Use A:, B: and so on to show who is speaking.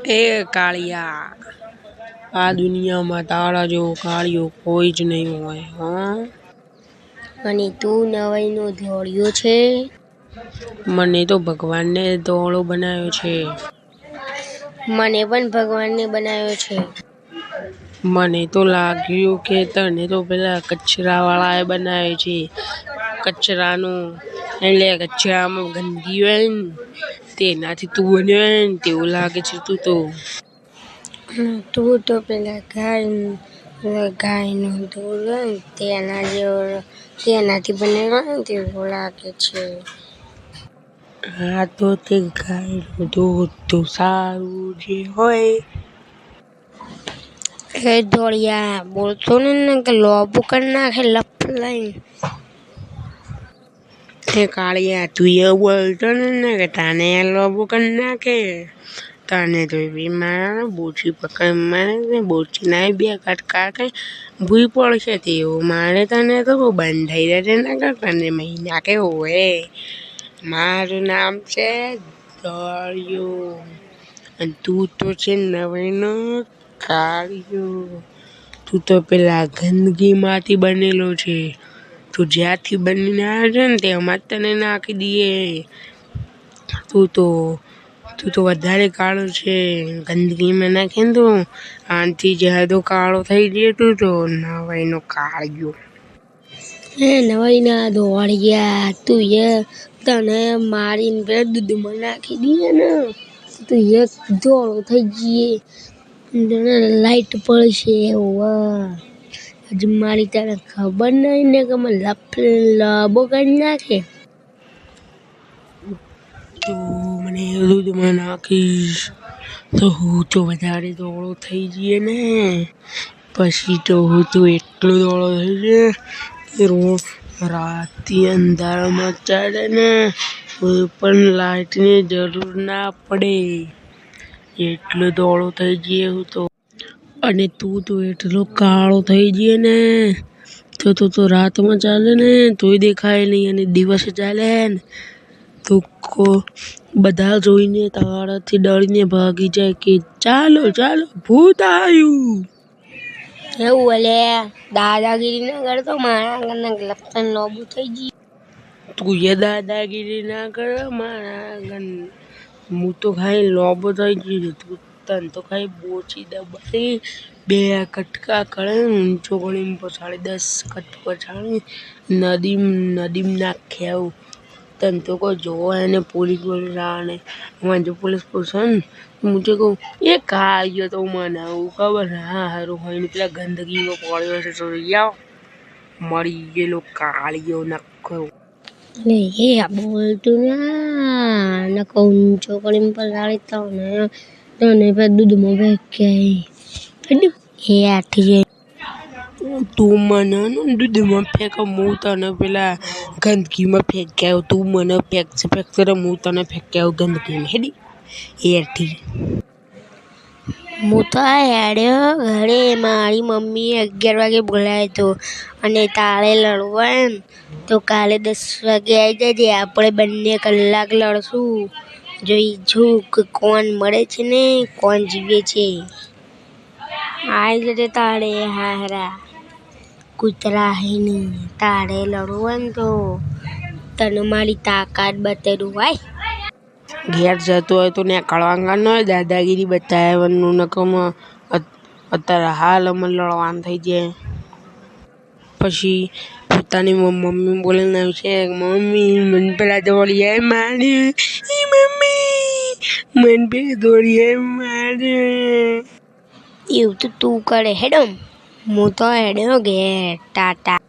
A: એ કાળિયા, આ દુનિયામાં તારા જેવો કાળિયો કોઈ જ નહીં હોય. હા,
B: અને તું નવાઈનો ધોળિયો છે.
A: મને તો ભગવાનને ધોળો બનાવ્યો છે.
B: મને પણ ભગવાનને બનાવ્યો છે.
A: મને તો લાગ્યું કે તને તો પેલા કચરાવાળાએ બનાવ્યો છે. કચરાનું એટલે કચરામાં ગંદકી હોય ને તેનાથી તું બન્યો હોય ને તેવું લાગે છે.
B: તું તો પેલા ગાયનો ધોળો તેનાથી બનેલો ને તેવું લાગે છે.
A: હા, તો તે ગાયનું દૂધ તો સારું જે હોય.
B: એ ધોળિયા બોલતો ને કે લોબુ કરી નાખે લપ લઈને.
A: એ કાળિયા, તું એ બોલતો ને કે તને લોબુ કરી નાખે. તને તો એવી મારે બોચી પકડ મારે બોચી ના બે કટકા કઈ ભૂઈ પડશે તેવું મારે તને તો બંધાઈ રહે ના કરતા ને મહિના કે હોય. મારું નામ છે ધોળિયો અને તું તો છે નવાઈનો કાળિયો. તું તો પેલા ગંદકીમાંથી બનેલો છે. તું જ્યાંથી બનીને આવે છે ને તેમાં જ તને નાખી દઈએ. તું તો વધારે કાળો છે. ગંદકીમાં નાખે ને તો આનાથી જ્યાદો કાળો થઈ જાય. તું તો નવાઈનો કાળિયો.
B: નવાઈના ધોળિયા, તને મારીને પેલા દૂધમાં નાખી દઈએ ને તું એક ધોળો થઈ જઈએ. લાઈટ પડશે હજુ મારી તને ખબર નહીં ને કે મને લબો કરી નાખે.
A: તું મને દૂધમાં નાખીશ તો હું તો વધારે ધોળો થઈ જઈએ ને. પછી તો હું તો એટલો ધોળો થઈ જાય કે રાતથી અંધારામાં ચાલે ને કોઈ પણ લાઇટની જરૂર ના પડે. એટલો ધોળો થઈ જઈએ હું તો. અને તું તો એટલો કાળો થઈ જઈએ ને તો રાતમાં ચાલે ને તોય દેખાય નહીં અને દિવસે ચાલે ને તો બધા જોઈને તારાથી ડરીને ભાગી જાય કે ચાલો ચાલો ભૂત આવ્યું.
B: એવું ભલે દાદાગીરી ના કરતો મારા આગળના લપસણ લોબુ થઈ ગયું.
A: તું એ દાદાગીરી ના કર મારા આગળ. હું તો ખાઈ લોબો થઈ ગયો. તને તો ખાઈ બોચી દબાઈ બે કટકા કરે ઊંચો ગણીને પછાડી 10 કટકા છાડી નદીમ નાખે આવું. તને તો કોઈ જોવા એને પોલીસ આવે મને જો પોલીસ પૂછે ને હું તો કહું એ કાળિયો તો મને આવું ખબર. હા, હારું હોય ને પેલા ગંદકીમાં પડ્યો છે તો આવ મરી ગયેલો કાળિયો નખો.
B: એ બોલતું ના ઊંચો કરીને પલાળી તને દૂધમાં ફેંકાય.
A: તું મને દૂધમાં ફેંક હું તને પેલા ગંદકીમાં ફેંક્યા. તું મને ફેંકશે હું તને ફેંક્યા ગંદકીમાં હેડી એથી.
B: હું તો હેડ્યો ઘરે. મારી મમ્મીએ 11 વાગે બોલાવ્યો હતો અને તારે લડવું એમ તો કાલે 10 વાગે આવી જજે. આપણે બંને કલાક લડશું. જોઈશું કે કોણ મળે છે ને કોણ જીવે છે. આવી જજે તારે હારા કૂતરા હે નહીં. તારે લડવું ને તો તને મારી તાકાત બતાડું ભાઈ.
A: ઘેર જતો હોય તો નીકળવા ન હોય દાદાગીરી બતાવવાનું નકમ અત્યારે હાલ અમે લડવાનું થઈ જાય. પછી પોતાની મમ્મી બોલીને છે મમ્મી મને પેલા ધોળિયાએ માર્યું. મમ્મી મને પેલા ધોળિયાએ માર્યું.
B: એવું તો તું કરે હેડમ. હું તો હેડ્યો ઘેર ટાટા.